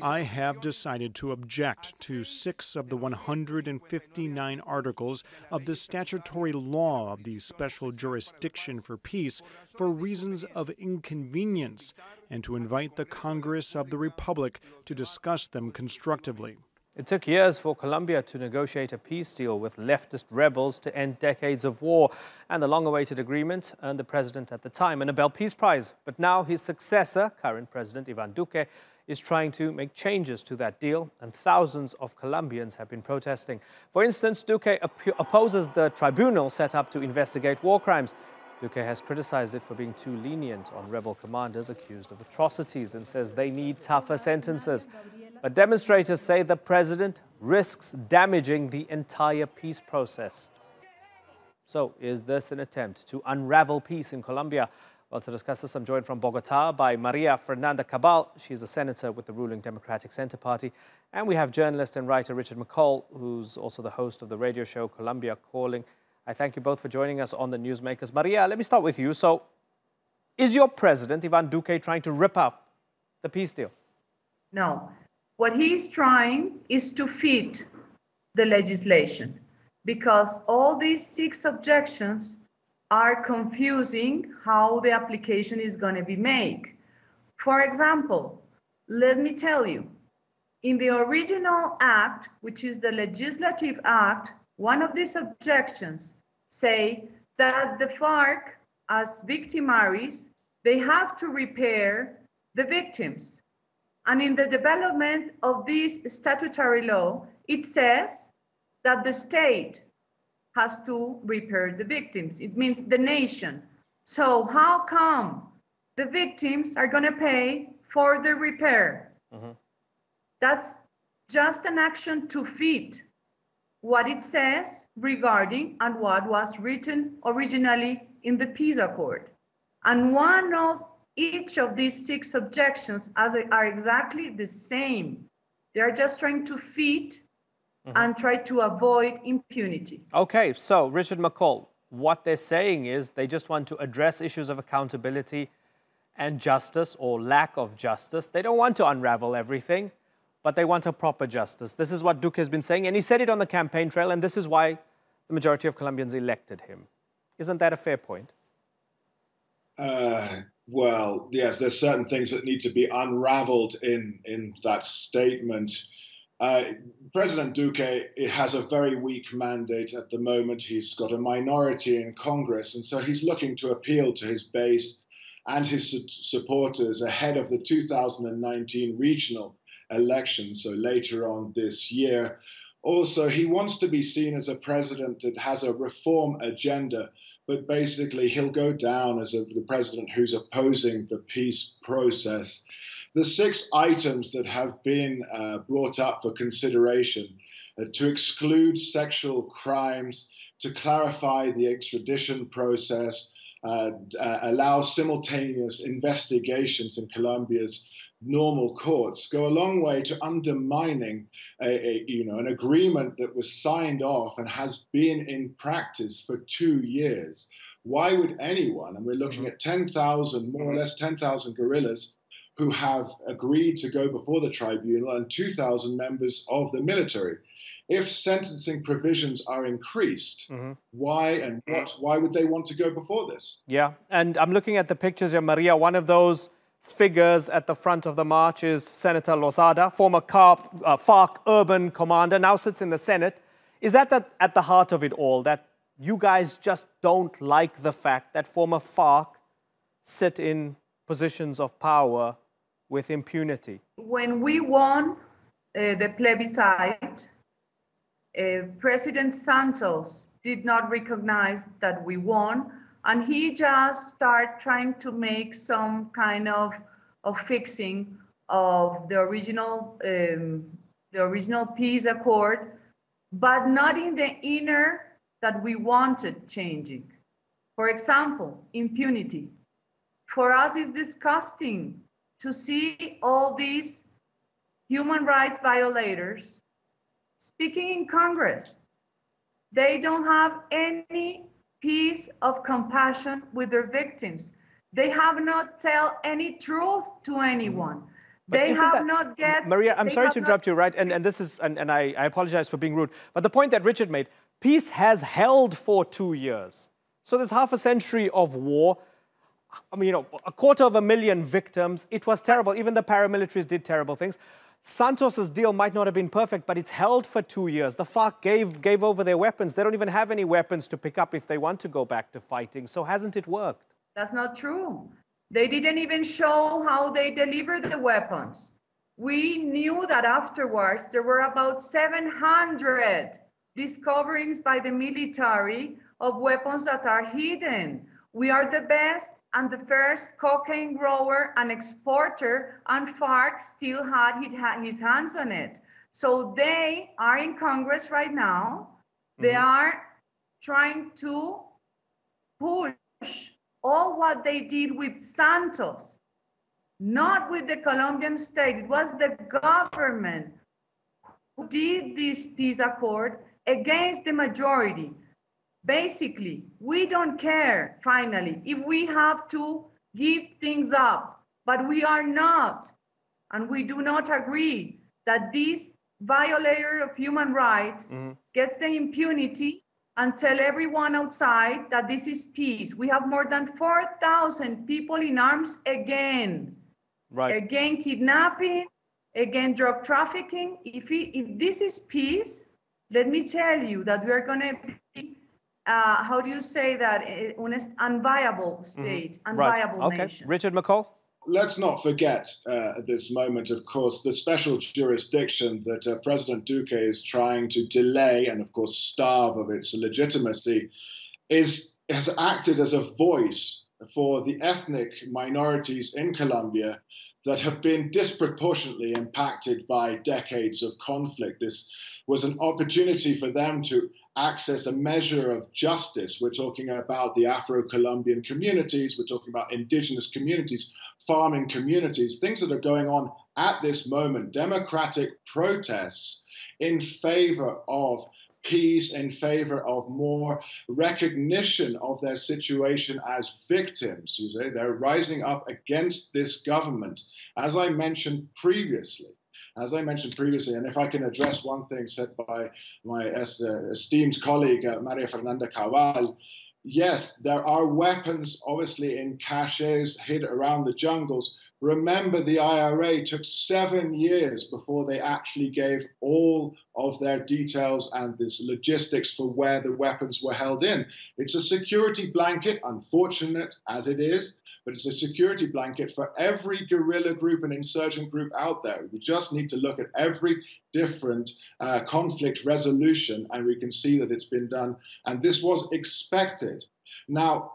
I have decided to object to 6 of the 159 articles of the statutory law of the Special Jurisdiction for Peace for reasons of inconvenience, and to invite the Congress of the Republic to discuss them constructively. It took years for Colombia to negotiate a peace deal with leftist rebels to end decades of war, and the long-awaited agreement earned the president at the time a Nobel Peace Prize. But now his successor, current President Ivan Duque, is trying to make changes to that deal, and thousands of Colombians have been protesting. For instance, Duque opposes the tribunal set up to investigate war crimes. Duque has criticized it for being too lenient on rebel commanders accused of atrocities and says they need tougher sentences. But demonstrators say the president risks damaging the entire peace process. So, is this an attempt to unravel peace in Colombia? Well, to discuss this, I'm joined from Bogotá by Maria Fernanda Cabal. She's a senator with the ruling Democratic Center Party. And we have journalist and writer Richard McColl, who's also the host of the radio show Colombia Calling. I thank you both for joining us on the Newsmakers. Maria, let me start with you. So, is your president, Ivan Duque, trying to rip up the peace deal? No. What he's trying is to fit the legislation, because all these 6 objections are confusing how the application is going to be made. For example, let me tell you, in the original act, which is the legislative act, one of these objections say that the Farc, as victimaries, they have to repair the victims. And in the development of this statutory law, it says that the state has to repair the victims. It means the nation. So how come the victims are going to pay for the repair? That's just an action to fit what it says regarding and what was written originally in the peace accord. And one of each of these 6 objections are exactly the same. They are just trying to fit and try to avoid impunity. Okay, so Richard McColl, what they're saying is they just want to address issues of accountability and justice or lack of justice. They don't want to unravel everything, but they want a proper justice. This is what Duque has been saying, and he said it on the campaign trail, and this is why the majority of Colombians elected him. Isn't that a fair point? Well, yes, there's certain things that need to be unraveled in that statement. President Duque has a very weak mandate at the moment. He's got a minority in Congress, and so he's looking to appeal to his base and his supporters ahead of the 2019 regional election, so later on this year. Also, he wants to be seen as a president that has a reform agenda, but basically he'll go down as the president who's opposing the peace process. The 6 items that have been brought up for consideration to exclude sexual crimes, to clarify the extradition process, allow simultaneous investigations in Colombia's normal courts, go a long way to undermining an agreement that was signed off and has been in practice for 2 years. Why would anyone, and we're looking at 10,000, more or less 10,000 guerrillas who have agreed to go before the tribunal and 2,000 members of the military. If sentencing provisions are increased, why would they want to go before this? Yeah, and I'm looking at the pictures here, Maria. One of those figures at the front of the march is Senator Lozada, former Farc urban commander, now sits in the Senate. Is that at the heart of it all, that you guys just don't like the fact that former Farc sit in positions of power with impunity? When we won the plebiscite, President Santos did not recognize that we won, and he just started trying to make some kind of fixing of the original peace accord, but not in the inner that we wanted changing. For example, impunity. For us, it's disgusting to see all these human rights violators speaking in Congress. They don't have any piece of compassion with their victims. They have not tell any truth to anyone. But They isn't have that, not get... Maria, I'm sorry to interrupt you, right? And this is, and I apologize for being rude, but the point that Richard made, peace has held for 2 years. So there's half a century of war. I mean, 250,000 victims. It was terrible. Even the paramilitaries did terrible things. Santos's deal might not have been perfect, but it's held for 2 years. The Farc gave over their weapons. They don't even have any weapons to pick up if they want to go back to fighting. So hasn't it worked? That's not true. They didn't even show how they delivered the weapons. We knew that afterwards there were about 700 discoveries by the military of weapons that are hidden. We are the best and the first cocaine grower and exporter, and Farc still had his hands on it. So they are in Congress right now. They are trying to push all what they did with Santos, not with the Colombian state. It was the government who did this peace accord against the majority. Basically, we don't care, finally, if we have to give things up, but we are not, and we do not agree that this violator of human rights gets the impunity and tell everyone outside that this is peace. We have more than 4,000 people in arms again. Right. Again, kidnapping, again, drug trafficking. If this is peace, let me tell you that we are going to be, how do you say that, unviable state, unviable nation. Richard McColl? Let's not forget at this moment, of course, the special jurisdiction that President Duque is trying to delay and, of course, starve of its legitimacy has acted as a voice for the ethnic minorities in Colombia that have been disproportionately impacted by decades of conflict. This was an opportunity for them to access a measure of justice. We're talking about the Afro-Colombian communities, we're talking about indigenous communities, farming communities, things that are going on at this moment, democratic protests in favor of peace, in favor of more recognition of their situation as victims. You say they're rising up against this government, as I mentioned previously. And if I can address one thing said by my esteemed colleague, Maria Fernanda Cabal, yes, there are weapons, obviously, in caches hid around the jungles. Remember, the IRA took 7 years before they actually gave all of their details and this logistics for where the weapons were held in. It's a security blanket, unfortunate as it is, but it's a security blanket for every guerrilla group and insurgent group out there. We just need to look at every different conflict resolution, and we can see that it's been done. And this was expected. Now,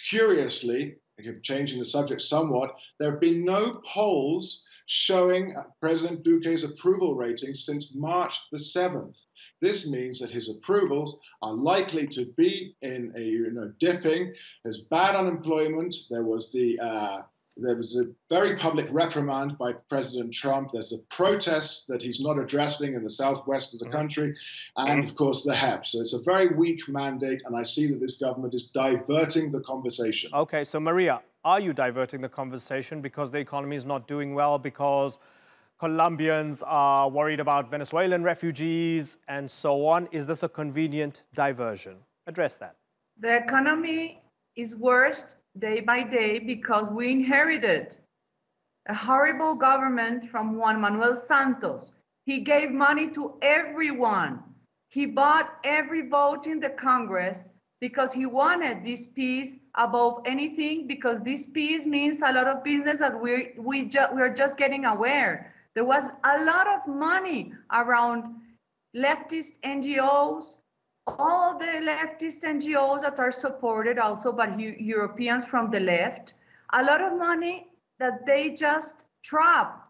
curiously, changing the subject somewhat, there have been no polls showing President Duque's approval rating since March the 7th. This means that his approvals are likely to be in a dipping. There's bad unemployment. There was a very public reprimand by President Trump. There's a protest that he's not addressing in the southwest of the country, and of course the HEP. So it's a very weak mandate, and I see that this government is diverting the conversation. Okay, so Maria, are you diverting the conversation because the economy is not doing well, because Colombians are worried about Venezuelan refugees and so on? Is this a convenient diversion? Address that. The economy is worse day by day because we inherited a horrible government from Juan Manuel Santos. He gave money to everyone. He bought every vote in the Congress because he wanted this peace above anything, because this peace means a lot of business that we're just getting aware. There was a lot of money around leftist NGOs, all the leftist NGOs that are supported also by Europeans from the left, a lot of money that they just trap.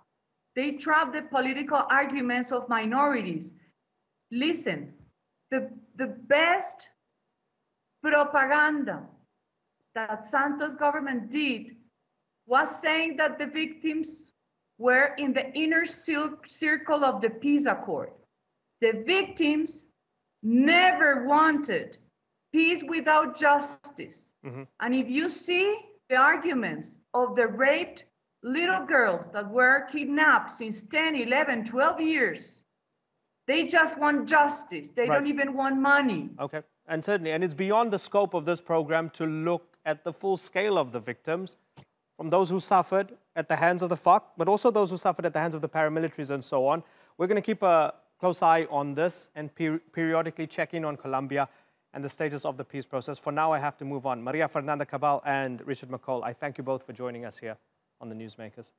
They trap the political arguments of minorities. Listen, the best propaganda that Santos government did was saying that the victims were in the inner circle of the peace accord. The victims never wanted peace without justice. And if you see the arguments of the raped little girls that were kidnapped since 10, 11, 12 years. They just want justice. They don't even want money. Okay, and certainly, and it's beyond the scope of this program to look at the full scale of the victims, from those who suffered at the hands of the Farc, but also those who suffered at the hands of the paramilitaries and so on. We're going to keep a close eye on this and periodically check in on Colombia and the status of the peace process. For now, I have to move on. Maria Fernanda Cabal and Richard McColl, I thank you both for joining us here on the Newsmakers.